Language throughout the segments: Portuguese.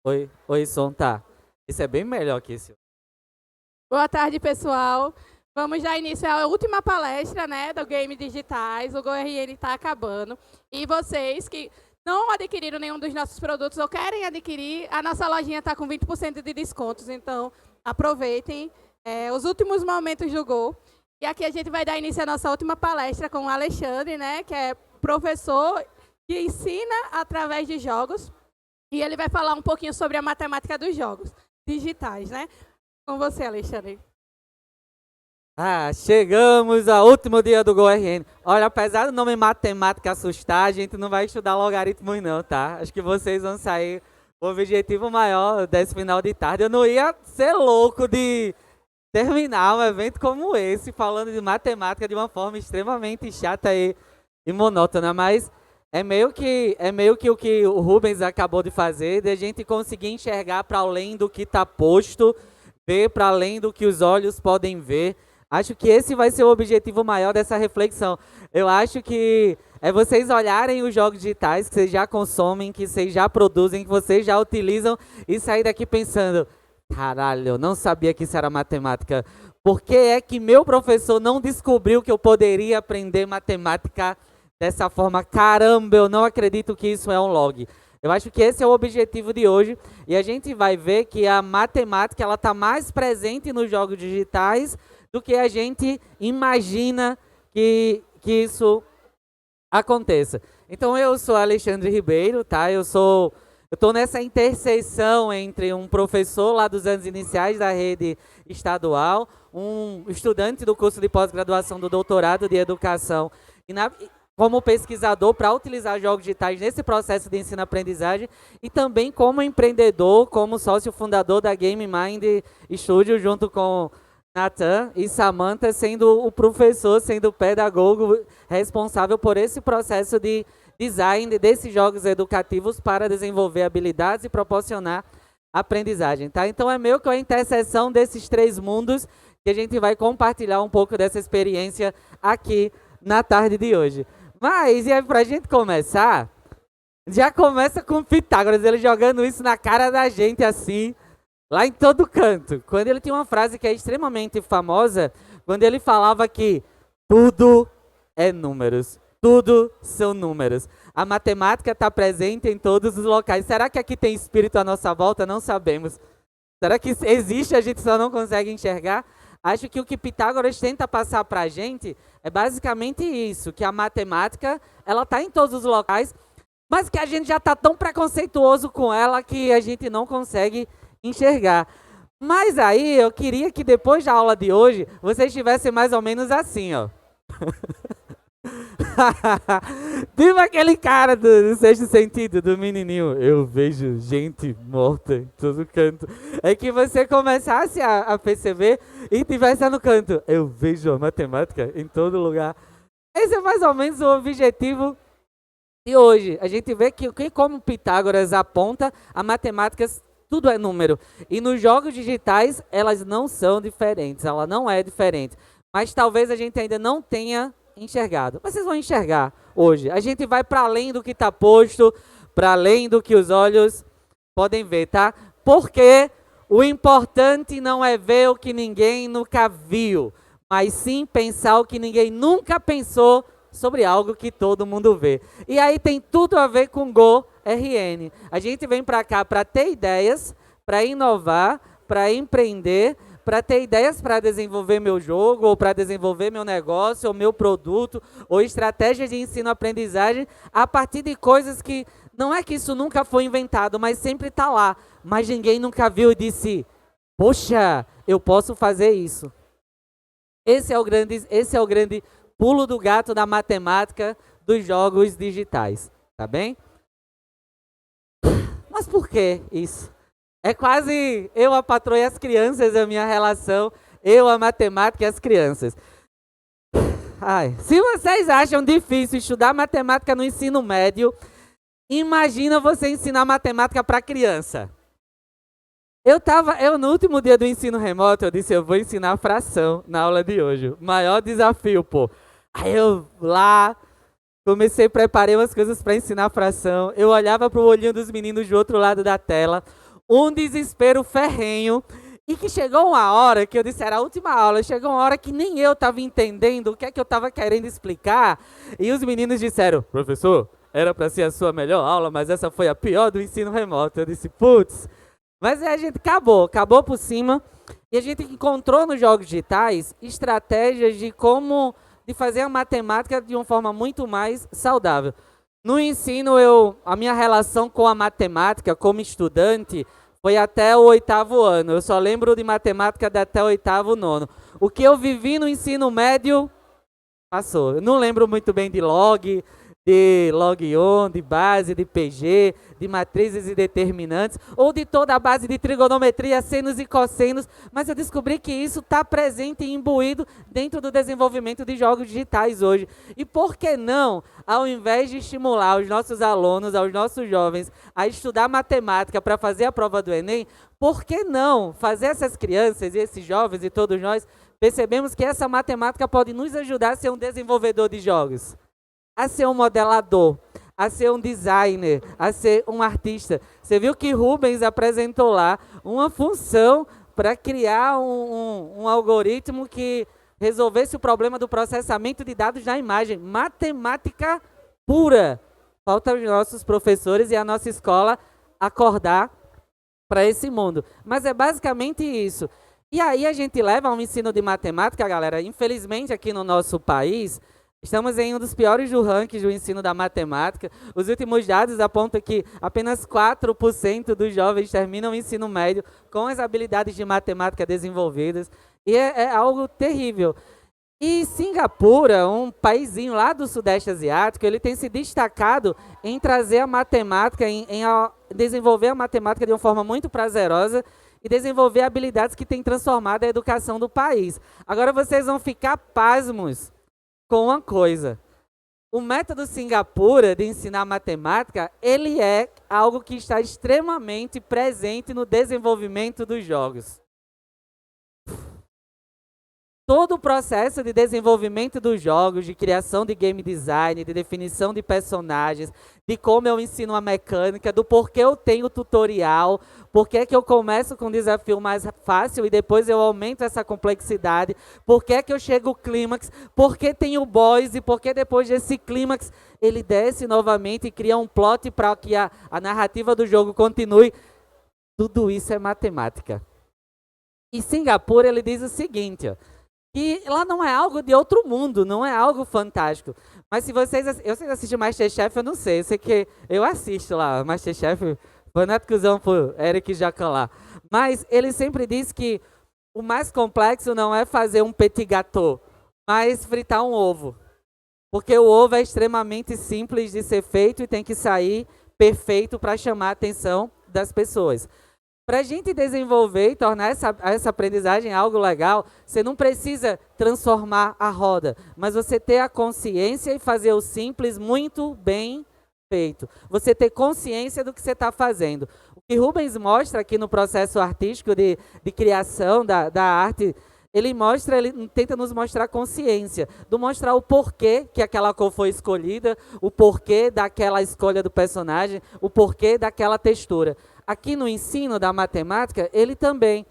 Oi, som, tá. Esse é bem melhor que esse. Boa tarde, pessoal. Vamos dar início à última palestra, né, do Game Digitais. O GoRN está acabando. E vocês que não adquiriram nenhum dos nossos produtos ou querem adquirir, a nossa lojinha está com 20% de descontos. Então, aproveitem os últimos momentos do Go. E aqui a gente vai dar início à nossa última palestra com o Alexandre, né, que é professor que ensina através de jogos. E ele vai falar um pouquinho sobre a matemática dos jogos digitais, né? Com você, Alexandre. Chegamos ao último dia do GoRN. Olha, apesar do nome matemática assustar, a gente não vai estudar logaritmos não, tá? Acho que vocês vão sair com o objetivo maior desse final de tarde. Eu não ia ser louco de terminar um evento como esse, falando de matemática de uma forma extremamente chata e monótona, mas é meio que o que o Rubens acabou de fazer, de a gente conseguir enxergar para além do que está posto, ver para além do que os olhos podem ver. Acho que esse vai ser o objetivo maior dessa reflexão. Eu acho que é vocês olharem os jogos digitais que vocês já consomem, que vocês já produzem, que vocês já utilizam e sair daqui pensando: caralho, eu não sabia que isso era matemática. Por que é que meu professor não descobriu que eu poderia aprender matemática dessa forma? Caramba, eu não acredito que isso é um log. Eu acho que esse é o objetivo de hoje e a gente vai ver que a matemática ela está mais presente nos jogos digitais do que a gente imagina que isso aconteça. Então eu sou Alexandre Ribeiro, tá? Eu estou nessa interseção entre um professor lá dos anos iniciais da rede estadual, um estudante do curso de pós-graduação do doutorado de educação como pesquisador para utilizar jogos digitais nesse processo de ensino-aprendizagem e também como empreendedor, como sócio fundador da Game Mind Studio, junto com Nathan e Samantha, sendo o professor, sendo o pedagogo responsável por esse processo de design desses jogos educativos para desenvolver habilidades e proporcionar aprendizagem, tá? Então é meio que a interseção desses três mundos que a gente vai compartilhar um pouco dessa experiência aqui na tarde de hoje. Mas, e aí pra gente começar, já começa com Pitágoras, ele jogando isso na cara da gente assim, lá em todo canto. Quando ele tinha uma frase que é extremamente famosa, quando ele falava que tudo é números, tudo são números. A matemática está presente em todos os locais. Será que aqui tem espírito à nossa volta? Não sabemos. Será que existe, a gente só não consegue enxergar? Acho que o que Pitágoras tenta passar para a gente é basicamente isso, que a matemática ela está em todos os locais, mas que a gente já está tão preconceituoso com ela que a gente não consegue enxergar. Mas aí eu queria que depois da aula de hoje vocês estivessem mais ou menos assim, ó. Tipo aquele cara do Sexto Sentido, do menininho. Eu vejo gente morta em todo canto. É que você começasse a perceber e estivesse no canto. Eu vejo a matemática em todo lugar. Esse é mais ou menos o objetivo de hoje. A gente vê que como Pitágoras aponta, a matemática tudo é número. E nos jogos digitais, elas não são diferentes. Ela não é diferente. Mas talvez a gente ainda não tenha enxergado. Mas vocês vão enxergar hoje. A gente vai para além do que está posto, para além do que os olhos podem ver, tá? Porque o importante não é ver o que ninguém nunca viu, mas sim pensar o que ninguém nunca pensou sobre algo que todo mundo vê. E aí tem tudo a ver com GoRN. A gente vem para cá para ter ideias, para inovar, para empreender, para ter ideias para desenvolver meu jogo, ou para desenvolver meu negócio, ou meu produto, ou estratégias de ensino-aprendizagem, a partir de coisas que não é que isso nunca foi inventado, mas sempre está lá. Mas ninguém nunca viu e disse: poxa, eu posso fazer isso. Esse é o grande pulo do gato da matemática dos jogos digitais, tá bem? Mas por que isso? É quase eu, a patroa e as crianças, a minha relação, eu, a matemática e as crianças. Se vocês acham difícil estudar matemática no ensino médio, imagina você ensinar matemática para criança. Eu no último dia do ensino remoto, eu disse, eu vou ensinar fração na aula de hoje. Maior desafio, pô. Aí eu lá comecei, preparei umas coisas para ensinar fração. Eu olhava pro olhinho dos meninos do outro lado da tela. um desespero ferrenho. E que chegou uma hora, que eu disse, era a última aula, chegou uma hora que nem eu estava entendendo o que é que eu estava querendo explicar. E os meninos disseram, professor, era para ser a sua melhor aula, mas essa foi a pior do ensino remoto. Eu disse, putz. Mas aí a gente acabou por cima. E a gente encontrou nos jogos digitais estratégias de fazer a matemática de uma forma muito mais saudável. No ensino, a minha relação com a matemática como estudante foi até o 8º ano. Eu só lembro de matemática até o 8º, 9º. O que eu vivi no ensino médio, passou. Eu não lembro muito bem de log on, de base, de PG, de matrizes e determinantes, ou de toda a base de trigonometria, senos e cossenos, mas eu descobri que isso está presente e imbuído dentro do desenvolvimento de jogos digitais hoje. E por que não, ao invés de estimular os nossos alunos, aos nossos jovens, a estudar matemática para fazer a prova do Enem, por que não fazer essas crianças e esses jovens e todos nós percebemos que essa matemática pode nos ajudar a ser um desenvolvedor de jogos, a ser um modelador, a ser um designer, a ser um artista. Você viu que Rubens apresentou lá uma função para criar um algoritmo que resolvesse o problema do processamento de dados na imagem. Matemática pura. Falta os nossos professores e a nossa escola acordar para esse mundo. Mas é basicamente isso. E aí a gente leva um ensino de matemática, galera, infelizmente aqui no nosso país, estamos em um dos piores do ranking do ensino da matemática. Os últimos dados apontam que apenas 4% dos jovens terminam o ensino médio com as habilidades de matemática desenvolvidas. E é algo terrível. E Singapura, um paísinho lá do Sudeste Asiático, ele tem se destacado em trazer a matemática, em desenvolver a matemática de uma forma muito prazerosa e desenvolver habilidades que têm transformado a educação do país. Agora vocês vão ficar pasmos com uma coisa. O método Singapura de ensinar matemática, ele é algo que está extremamente presente no desenvolvimento dos jogos. Todo o processo de desenvolvimento dos jogos, de criação de game design, de definição de personagens, de como eu ensino a mecânica, do porquê eu tenho tutorial, porquê que eu começo com um desafio mais fácil e depois eu aumento essa complexidade, porquê que eu chego ao clímax, porquê tem o boss e porquê depois desse clímax ele desce novamente e cria um plot para que a narrativa do jogo continue. Tudo isso é matemática. E Singapura, ele diz o seguinte, ó, que lá não é algo de outro mundo, não é algo fantástico. Mas se vocês assistem Masterchef, eu não sei. Eu sei que eu assisto lá, Masterchef, fanáticozão por Eric Jacan lá. Mas ele sempre diz que o mais complexo não é fazer um petit gâteau, mas fritar um ovo. Porque o ovo é extremamente simples de ser feito e tem que sair perfeito para chamar a atenção das pessoas. Para a gente desenvolver e tornar essa aprendizagem algo legal, você não precisa transformar a roda, mas você ter a consciência e fazer o simples muito bem feito. Você ter consciência do que você está fazendo. O que Rubens mostra aqui no processo artístico de criação da arte, ele tenta nos mostrar consciência, mostrar o porquê que aquela cor foi escolhida, o porquê daquela escolha do personagem, o porquê daquela textura. Aqui no ensino da matemática, ele também.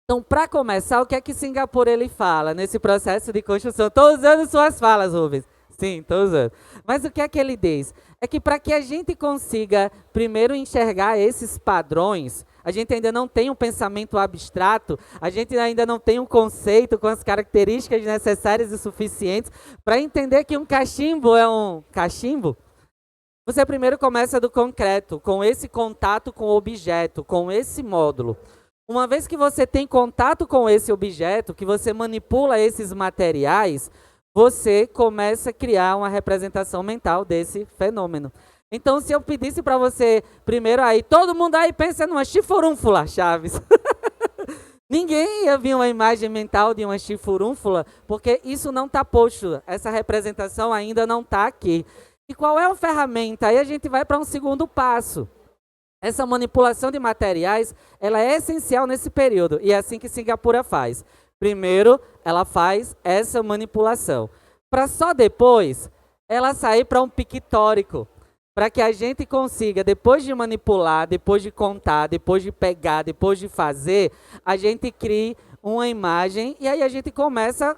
Então, para começar, o que é que Singapura ele fala nesse processo de construção? Estou usando suas falas, Rubens. Sim, estou usando. Mas o que é que ele diz? É que para que a gente consiga primeiro enxergar esses padrões, a gente ainda não tem um pensamento abstrato, a gente ainda não tem um conceito com as características necessárias e suficientes para entender que um cachimbo é um cachimbo. Você primeiro começa do concreto, com esse contato com o objeto, com esse módulo. Uma vez que você tem contato com esse objeto, que você manipula esses materiais, você começa a criar uma representação mental desse fenômeno. Então, se eu pedisse para você, primeiro aí, todo mundo aí pensa numa chifurúnfula, Chaves. Ninguém ia ver uma imagem mental de uma chifurúnfula, porque isso não está posto, essa representação ainda não está aqui. E qual é a ferramenta? Aí a gente vai para um segundo passo. Essa manipulação de materiais, ela é essencial nesse período, e é assim que Singapura faz. Primeiro, ela faz essa manipulação, para só depois ela sair para um pictórico. para que a gente consiga, depois de manipular, depois de contar, depois de pegar, depois de fazer, a gente crie uma imagem e aí a gente começa,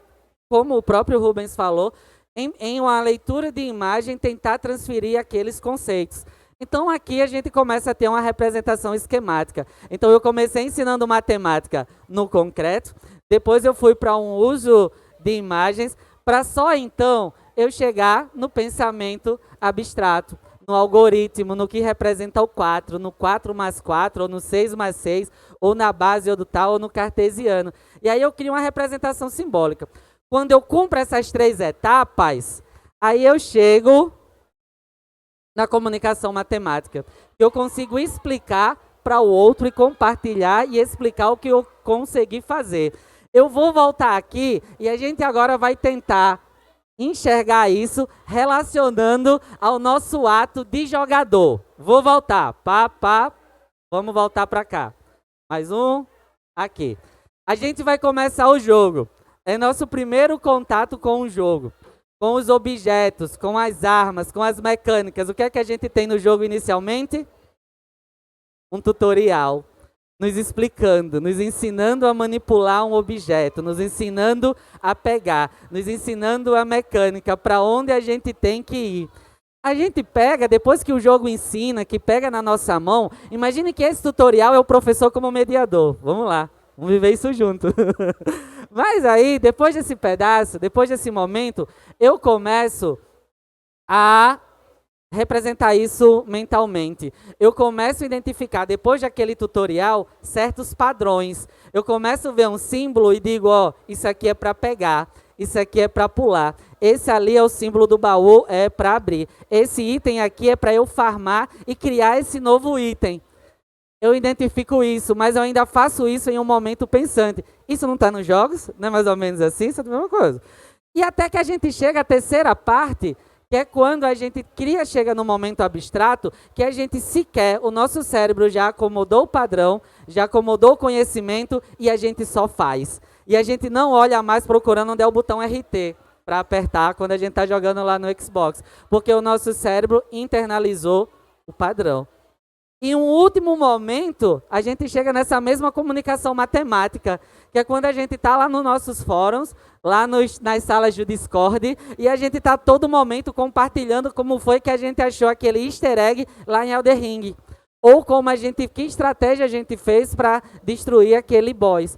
como o próprio Rubens falou, em uma leitura de imagem, tentar transferir aqueles conceitos. Então aqui a gente começa a ter uma representação esquemática. Então eu comecei ensinando matemática no concreto, depois eu fui para um uso de imagens, para só então eu chegar no pensamento abstrato, no algoritmo, no que representa o 4, no 4 mais 4, ou no 6 mais 6, ou na base ou do tal, ou no cartesiano. E aí eu crio uma representação simbólica. Quando eu cumpro essas 3 etapas, aí eu chego na comunicação matemática. Eu consigo explicar para o outro e compartilhar e explicar o que eu consegui fazer. Eu vou voltar aqui e a gente agora vai tentar enxergar isso relacionando ao nosso ato de jogador. Vou voltar. Vamos voltar para cá. Mais um. Aqui. A gente vai começar o jogo. É nosso primeiro contato com o jogo. Com os objetos, com as armas, com as mecânicas. O que é que a gente tem no jogo inicialmente? Um tutorial. Nos explicando, nos ensinando a manipular um objeto, nos ensinando a pegar, nos ensinando a mecânica, para onde a gente tem que ir. A gente pega, depois que o jogo ensina, que pega na nossa mão, imagine que esse tutorial é o professor como mediador. Vamos lá, vamos viver isso junto. Mas aí, depois desse pedaço, depois desse momento, eu começo a representar isso mentalmente. Eu começo a identificar, depois daquele tutorial, certos padrões. Eu começo a ver um símbolo e digo, ó, isso aqui é para pegar, isso aqui é para pular. Esse ali é o símbolo do baú, é para abrir. Esse item aqui é para eu farmar e criar esse novo item. Eu identifico isso, mas eu ainda faço isso em um momento pensante. Isso não está nos jogos? Não é mais ou menos assim? Isso é a mesma coisa. E até que a gente chega à terceira parte, que é quando a gente chega no momento abstrato, que a gente sequer, o nosso cérebro já acomodou o padrão, já acomodou o conhecimento e a gente só faz. E a gente não olha mais procurando onde é o botão RT para apertar quando a gente está jogando lá no Xbox, porque o nosso cérebro internalizou o padrão. Em um último momento, a gente chega nessa mesma comunicação matemática, que é quando a gente está lá nos nossos fóruns, lá nas salas do Discord, e a gente está todo momento compartilhando como foi que a gente achou aquele easter egg lá em Elden Ring. Ou que estratégia a gente fez para destruir aquele boss.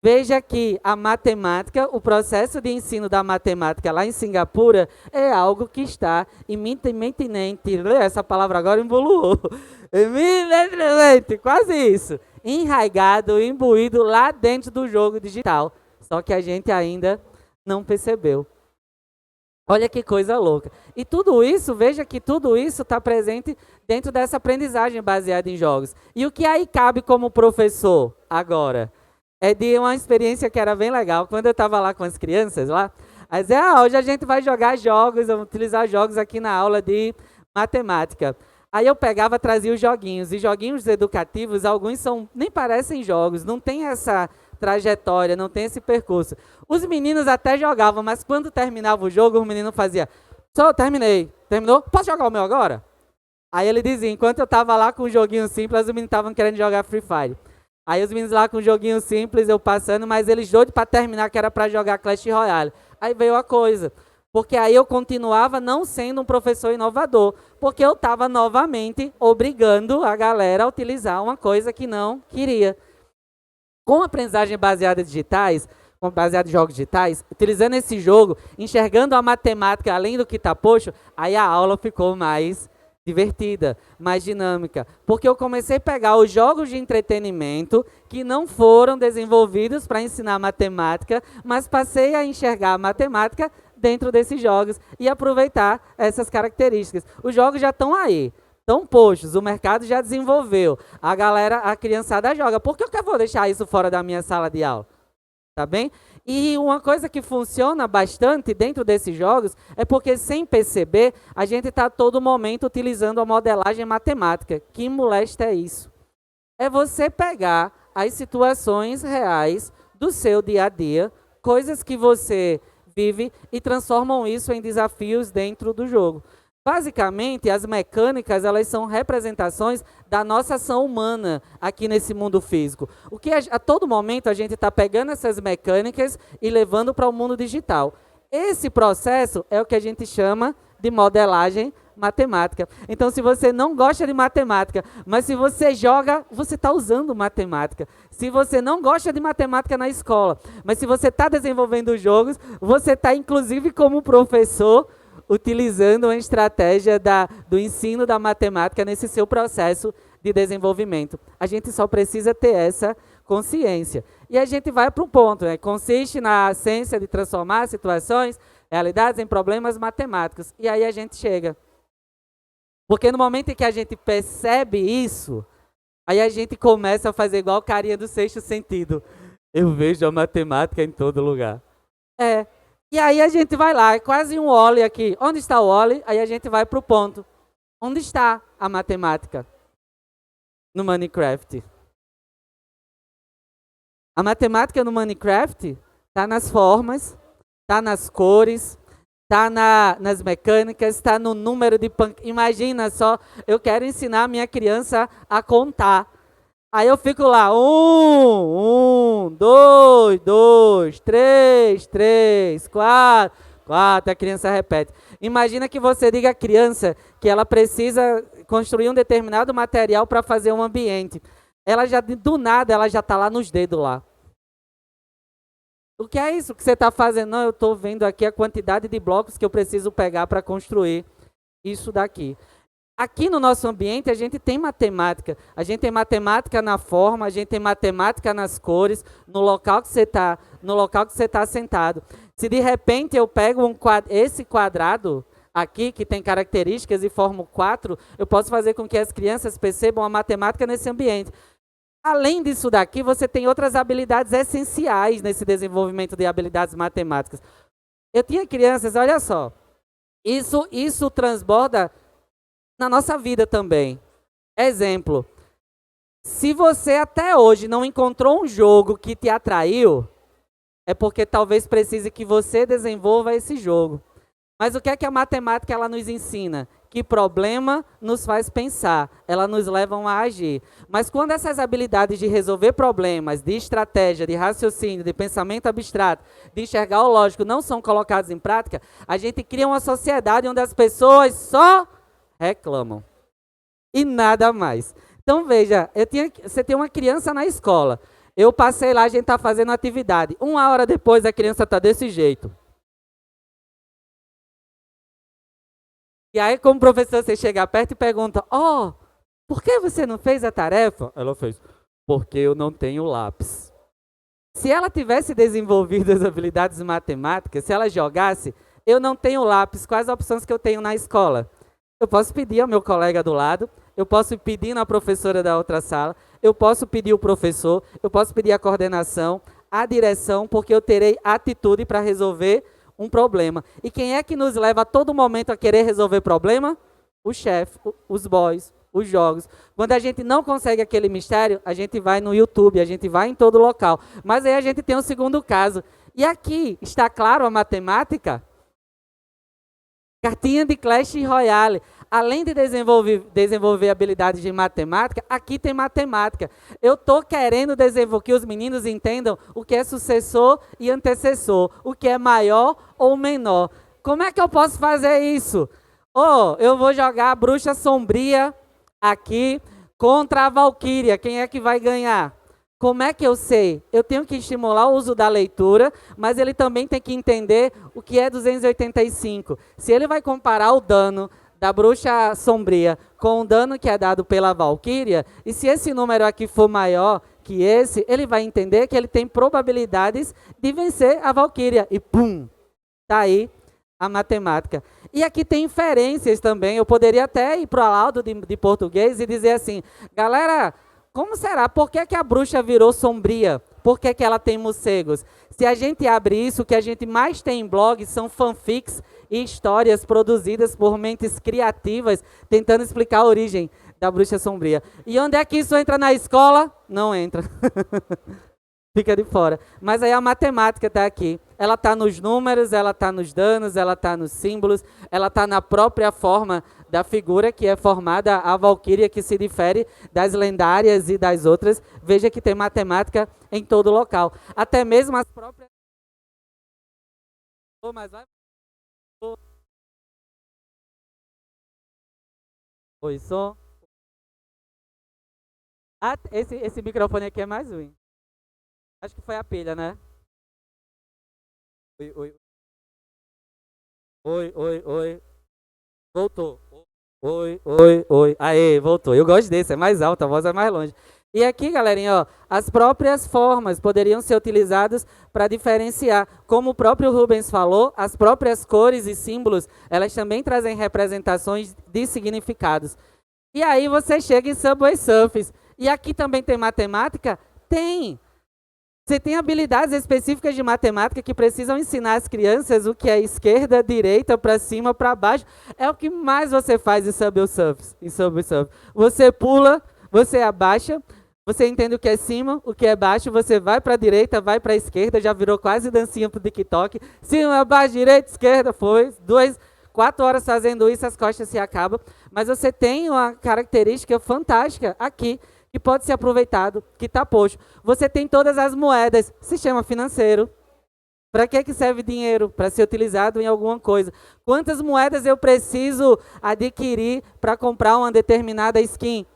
Veja que a matemática, o processo de ensino da matemática lá em Singapura é algo que está iminentemente, essa palavra agora embolou, quase isso, enraizado, imbuído lá dentro do jogo digital, só que a gente ainda não percebeu. Olha que coisa louca. E tudo isso, veja que tudo isso está presente dentro dessa aprendizagem baseada em jogos. E o que aí cabe como professor agora? É de uma experiência que era bem legal. Quando eu estava lá com as crianças lá, aí dizia, hoje a gente vai jogar jogos, vamos utilizar jogos aqui na aula de matemática. Aí eu pegava, trazia os joguinhos. E joguinhos educativos, alguns nem parecem jogos, não tem essa trajetória, não tem esse percurso. Os meninos até jogavam, mas quando terminava o jogo, o menino fazia, só terminei. Terminou? Posso jogar o meu agora? Aí ele dizia, enquanto eu estava lá com um joguinho simples, os meninos estavam querendo jogar Free Fire. Aí os meninos lá com um joguinho simples, eu passando, mas eles doidos para terminar, que era para jogar Clash Royale. Aí veio a coisa, porque aí eu continuava não sendo um professor inovador, porque eu estava novamente obrigando a galera a utilizar uma coisa que não queria. Com a aprendizagem baseada em jogos digitais, utilizando esse jogo, enxergando a matemática além do que está posto, aí a aula ficou mais divertida, mais dinâmica, porque eu comecei a pegar os jogos de entretenimento que não foram desenvolvidos para ensinar matemática, mas passei a enxergar a matemática dentro desses jogos e aproveitar essas características. Os jogos já estão aí, estão postos, o mercado já desenvolveu, a criançada joga. Por que eu vou deixar isso fora da minha sala de aula? Tá bem? E uma coisa que funciona bastante dentro desses jogos é porque, sem perceber, a gente está a todo momento utilizando a modelagem matemática. Que molesta é isso? É você pegar as situações reais do seu dia a dia, coisas que você vive, e transformam isso em desafios dentro do jogo. Basicamente, as mecânicas, elas são representações da nossa ação humana aqui nesse mundo físico. O que a todo momento a gente está pegando essas mecânicas e levando para o mundo digital. Esse processo é o que a gente chama de modelagem matemática. Então, se você não gosta de matemática, mas se você joga, você está usando matemática. Se você não gosta de matemática na escola, mas se você está desenvolvendo jogos, você está, inclusive, como professor, utilizando uma estratégia do ensino da matemática nesse seu processo de desenvolvimento. A gente só precisa ter essa consciência. E a gente vai para um ponto, né? Consiste na ciência de transformar situações, realidades em problemas matemáticos. E aí a gente chega. Porque no momento em que a gente percebe isso, aí a gente começa a fazer igual o carinha do sexto sentido. Eu vejo a matemática em todo lugar. E aí a gente vai lá, é quase um Wall-E aqui. Onde está o Wall-E? Aí a gente vai para o ponto. Onde está a matemática? No Minecraft. A matemática no Minecraft está nas formas, está nas cores, está nas mecânicas, está no número de... Imagina só, eu quero ensinar a minha criança a contar. Aí eu fico lá, 1, 2, 2, 3, 3, 4, 4, a criança repete. Imagina que você diga à criança que ela precisa construir um determinado material para fazer um ambiente. Ela já, do nada, ela já está lá nos dedos lá. O que é isso que você está fazendo? Não, eu estou vendo aqui a quantidade de blocos que eu preciso pegar para construir isso daqui. Aqui no nosso ambiente a gente tem matemática. A gente tem matemática na forma, a gente tem matemática nas cores, no local que você está sentado. Se de repente eu pego esse quadrado aqui, que tem características e formo 4, eu posso fazer com que as crianças percebam a matemática nesse ambiente. Além disso daqui, você tem outras habilidades essenciais nesse desenvolvimento de habilidades matemáticas. Eu tinha crianças, olha só, isso transborda na nossa vida também. Exemplo, se você até hoje não encontrou um jogo que te atraiu, é porque talvez precise que você desenvolva esse jogo. Mas o que é que a matemática ela nos ensina? Que problema nos faz pensar, ela nos leva a agir. Mas quando essas habilidades de resolver problemas, de estratégia, de raciocínio, de pensamento abstrato, de enxergar o lógico não são colocadas em prática, a gente cria uma sociedade onde as pessoas só reclamam. E nada mais. Então veja, você tem uma criança na escola. Eu passei lá, a gente está fazendo atividade. 1 hora depois a criança está desse jeito. E aí, como professor, você chega perto e pergunta, por que você não fez a tarefa? Ela fez, porque eu não tenho lápis. Se ela tivesse desenvolvido as habilidades matemáticas, se ela jogasse, eu não tenho lápis, quais as opções que eu tenho na escola? Eu posso pedir ao meu colega do lado, eu posso pedir na professora da outra sala, eu posso pedir o professor, eu posso pedir a coordenação, a direção, porque eu terei atitude para resolver um problema. E quem é que nos leva a todo momento a querer resolver problema? O chefe, os boys, os jogos. Quando a gente não consegue aquele mistério, a gente vai no YouTube, a gente vai em todo local. Mas aí a gente tem um segundo caso. E aqui, está claro a matemática? Cartinha de Clash Royale. Além de desenvolver habilidades de matemática, aqui tem matemática. Eu estou querendo que os meninos entendam o que é sucessor e antecessor, o que é maior ou menor. Como é que eu posso fazer isso? Eu vou jogar a bruxa sombria aqui contra a Valquíria. Quem é que vai ganhar? Como é que eu sei? Eu tenho que estimular o uso da leitura, mas ele também tem que entender o que é 285. Se ele vai comparar o dano da bruxa sombria com o dano que é dado pela Valquíria, e se esse número aqui for maior que esse, ele vai entender que ele tem probabilidades de vencer a Valquíria. E pum! Está aí a matemática. E aqui tem inferências também. Eu poderia até ir para o laudo de português e dizer assim, galera, como será? Por que a bruxa virou sombria? Por que ela tem morcegos? Se a gente abre isso, o que a gente mais tem em blog são fanfics e histórias produzidas por mentes criativas, tentando explicar a origem da bruxa sombria. E onde é que isso entra na escola? Não entra. fica de fora. Mas aí a matemática está aqui. Ela está nos números, ela está nos danos, ela está nos símbolos, ela está na própria forma da figura que é formada, a valquíria, que se difere das lendárias e das outras. Veja que tem matemática em todo local. Até mesmo as próprias... Mas vai... Oi, som. Ah, esse microfone aqui é mais ruim. Acho que foi a pilha, né? Oi, oi. Oi, oi, oi. Voltou. Oi, oi, oi. Aê, voltou. Eu gosto desse, é mais alto, a voz é mais longe. E aqui, galerinha, ó, as próprias formas poderiam ser utilizadas para diferenciar. Como o próprio Rubens falou, as próprias cores e símbolos, elas também trazem representações de significados. E aí você chega em Subway Surfers. E aqui também tem matemática? Tem! Você tem habilidades específicas de matemática que precisam ensinar as crianças o que é esquerda, direita, para cima, para baixo. É o que mais você faz em Subway Surfers. Você pula, você abaixa, você entende o que é cima, o que é baixo, você vai para a direita, vai para a esquerda, já virou quase dancinha pro TikTok. Cima, baixo, direita, esquerda, foi. 4 horas fazendo isso, as costas se acabam. Mas você tem uma característica fantástica aqui, que pode ser aproveitado, que está posto. Você tem todas as moedas, sistema financeiro. Para que serve dinheiro? Para ser utilizado em alguma coisa. Quantas moedas eu preciso adquirir para comprar uma determinada skin?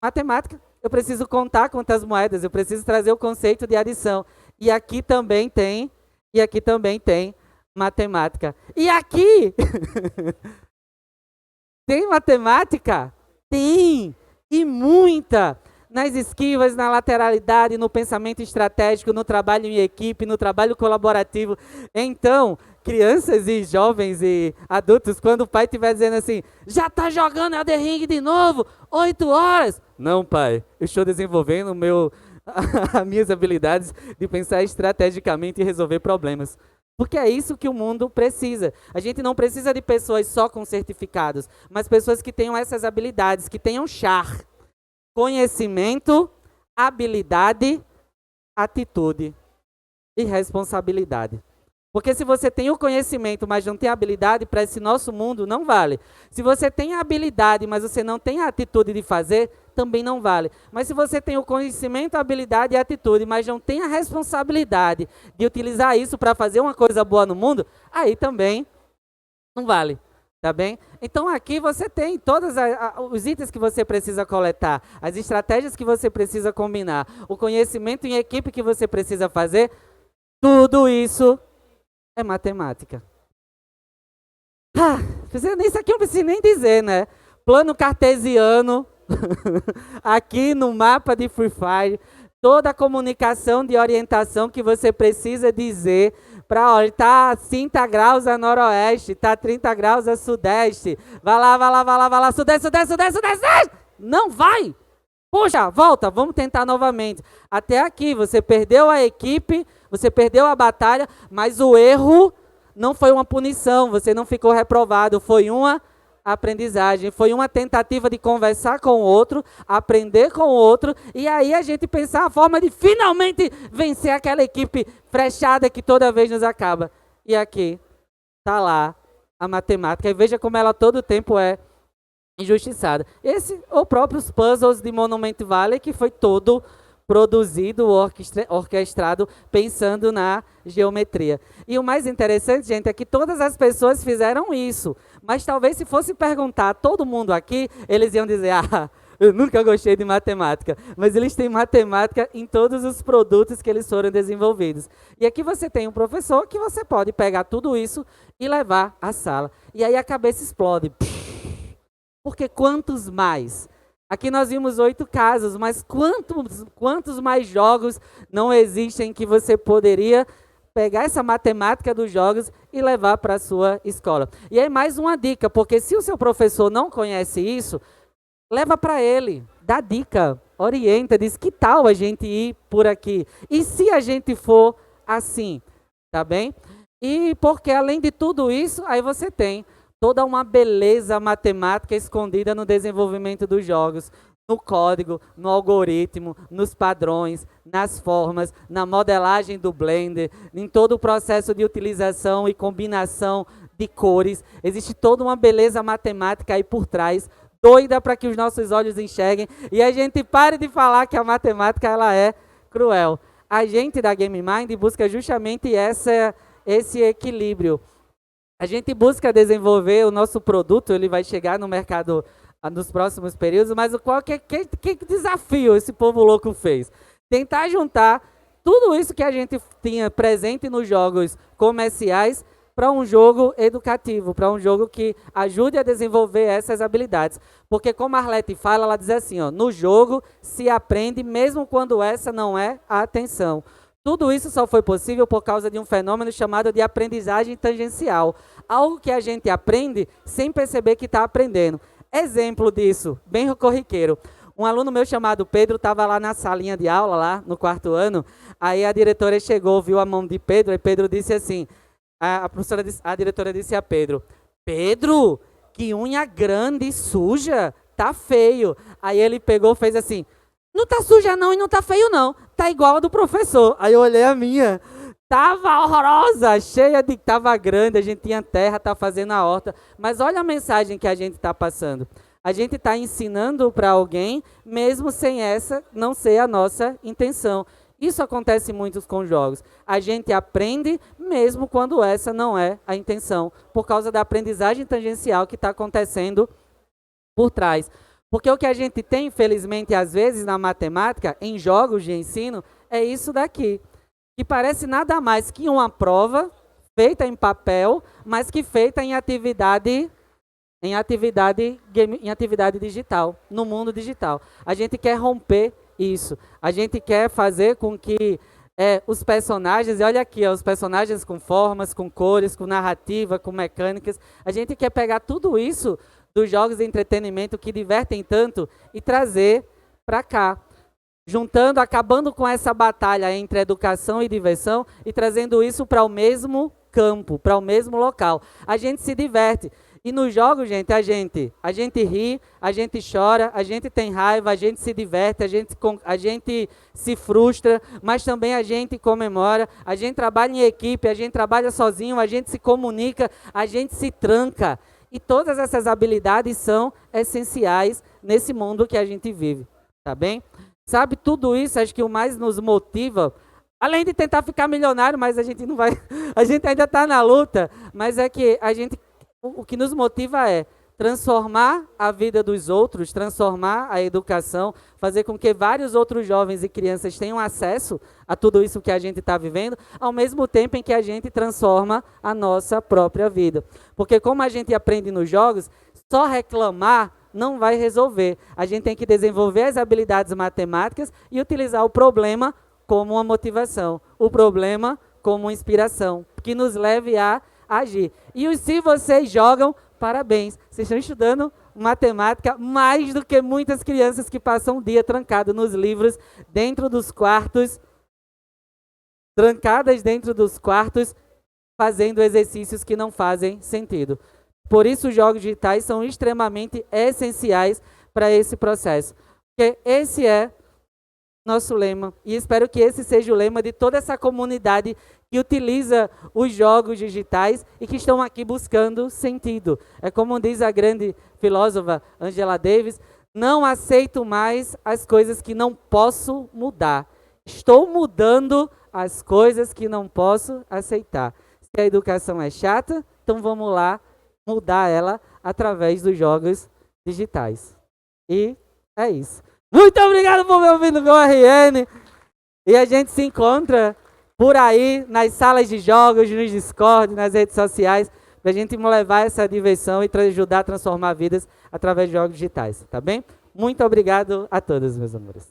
Matemática. Eu preciso contar quantas moedas, eu preciso trazer o conceito de adição. E aqui também tem matemática. E aqui tem matemática? Tem! E muita, nas esquivas, na lateralidade, no pensamento estratégico, no trabalho em equipe, no trabalho colaborativo. Então, crianças e jovens e adultos, quando o pai estiver dizendo assim, já está jogando Elden Ring de novo, 8 horas. Não, pai, eu estou desenvolvendo as minhas habilidades de pensar estrategicamente e resolver problemas. Porque é isso que o mundo precisa. A gente não precisa de pessoas só com certificados, mas pessoas que tenham essas habilidades, que tenham char. Conhecimento, habilidade, atitude e responsabilidade. Porque se você tem o conhecimento, mas não tem habilidade, para esse nosso mundo, não vale. Se você tem a habilidade, mas você não tem a atitude de fazer, também não vale. Mas se você tem o conhecimento, a habilidade e a atitude, mas não tem a responsabilidade de utilizar isso para fazer uma coisa boa no mundo, aí também não vale. Tá bem? Então aqui você tem todos os itens que você precisa coletar, as estratégias que você precisa combinar, o conhecimento em equipe que você precisa fazer, tudo isso é matemática. Isso aqui eu não preciso nem dizer, né? Plano cartesiano, aqui no mapa de Free Fire, toda a comunicação de orientação que você precisa dizer para, olha, tá 30 graus a noroeste, tá 30 graus a sudeste, vai lá, sudeste. Não vai! Puxa, volta, vamos tentar novamente. Até aqui, você perdeu a equipe, você perdeu a batalha, mas o erro não foi uma punição, você não ficou reprovado, foi uma aprendizagem, foi uma tentativa de conversar com o outro, aprender com o outro, e aí a gente pensar a forma de finalmente vencer aquela equipe fechada que toda vez nos acaba. E aqui, tá lá a matemática, e veja como ela todo o tempo é injustiçada. Esse, ou próprios puzzles de Monument Valley, que foi todo produzido, orquestrado, pensando na geometria. E o mais interessante, gente, é que todas as pessoas fizeram isso. Mas talvez se fosse perguntar a todo mundo aqui, eles iam dizer, eu nunca gostei de matemática. Mas eles têm matemática em todos os produtos que eles foram desenvolvidos. E aqui você tem um professor que você pode pegar tudo isso e levar à sala. E aí a cabeça explode. Porque quantos mais? Aqui nós vimos 8 casos, mas quantos mais jogos não existem que você poderia pegar essa matemática dos jogos e levar para a sua escola? E aí mais uma dica, porque se o seu professor não conhece isso, leva para ele, dá dica, orienta, diz que tal a gente ir por aqui? E se a gente for assim, tá bem? E porque além de tudo isso, aí você tem toda uma beleza matemática escondida no desenvolvimento dos jogos. no código, no algoritmo, nos padrões, nas formas, na modelagem do Blender, em todo o processo de utilização e combinação de cores. Existe toda uma beleza matemática aí por trás, doida para que os nossos olhos enxerguem e a gente pare de falar que a matemática ela é cruel. A gente da Game Mind busca justamente esse equilíbrio. A gente busca desenvolver o nosso produto, ele vai chegar no mercado nos próximos períodos, mas que desafio esse povo louco fez? Tentar juntar tudo isso que a gente tinha presente nos jogos comerciais para um jogo educativo, para um jogo que ajude a desenvolver essas habilidades. Porque como a Arlete fala, ela diz assim, ó, no jogo se aprende mesmo quando essa não é a atenção. Tudo isso só foi possível por causa de um fenômeno chamado de aprendizagem tangencial. Algo que a gente aprende sem perceber que está aprendendo. Exemplo disso, bem corriqueiro. Um aluno meu chamado Pedro estava lá na salinha de aula, lá no 4º ano. Aí a diretora chegou, viu a mão de Pedro, e Pedro disse assim, a diretora disse a Pedro, Pedro, que unha grande e suja, tá feio. Aí ele pegou, fez assim, não tá suja não e não tá feio não, tá igual a do professor. Aí eu olhei a minha, tava horrorosa, tava grande, a gente tinha terra, tá fazendo a horta. Mas olha a mensagem que a gente tá passando. A gente está ensinando para alguém, mesmo sem essa não ser a nossa intenção. Isso acontece muito com jogos. A gente aprende mesmo quando essa não é a intenção, por causa da aprendizagem tangencial que está acontecendo por trás. Porque o que a gente tem, infelizmente, às vezes na matemática, em jogos de ensino, é isso daqui. Que parece nada mais que uma prova feita em papel, mas que feita em atividade digital, no mundo digital. A gente quer romper isso. A gente quer fazer com que os personagens, e olha aqui, os personagens com formas, com cores, com narrativa, com mecânicas, a gente quer pegar tudo isso dos jogos de entretenimento que divertem tanto e trazer para cá. Juntando, acabando com essa batalha entre educação e diversão e trazendo isso para o mesmo campo, para o mesmo local. A gente se diverte. E nos jogos, gente, a gente ri, a gente chora, a gente tem raiva, a gente se diverte, a gente se frustra, mas também a gente comemora, a gente trabalha em equipe, a gente trabalha sozinho, a gente se comunica, a gente se tranca. E todas essas habilidades são essenciais nesse mundo que a gente vive, tá bem? Sabe, tudo isso, acho que o mais nos motiva, além de tentar ficar milionário, mas a gente não vai, a gente ainda está na luta, mas é que o que nos motiva é transformar a vida dos outros, transformar a educação, fazer com que vários outros jovens e crianças tenham acesso a tudo isso que a gente está vivendo, ao mesmo tempo em que a gente transforma a nossa própria vida. Porque como a gente aprende nos jogos, só reclamar não vai resolver. A gente tem que desenvolver as habilidades matemáticas e utilizar o problema como uma motivação, o problema como uma inspiração, que nos leve a agir. E se vocês jogam, parabéns. Vocês estão estudando matemática mais do que muitas crianças que passam o dia trancado nos livros, dentro dos quartos, trancadas dentro dos quartos, fazendo exercícios que não fazem sentido. Por isso, os jogos digitais são extremamente essenciais para esse processo. Porque esse é nosso lema, e espero que esse seja o lema de toda essa comunidade que utiliza os jogos digitais e que estão aqui buscando sentido. É como diz a grande filósofa Angela Davis, não aceito mais as coisas que não posso mudar. Estou mudando as coisas que não posso aceitar. Se a educação é chata, então vamos lá mudar ela através dos jogos digitais. E é isso. Muito obrigado por me ouvir no GoRN. E a gente se encontra por aí, nas salas de jogos, nos Discord, nas redes sociais, para a gente levar essa diversão e ajudar a transformar vidas através de jogos digitais, tá bem? Muito obrigado a todos, meus amores.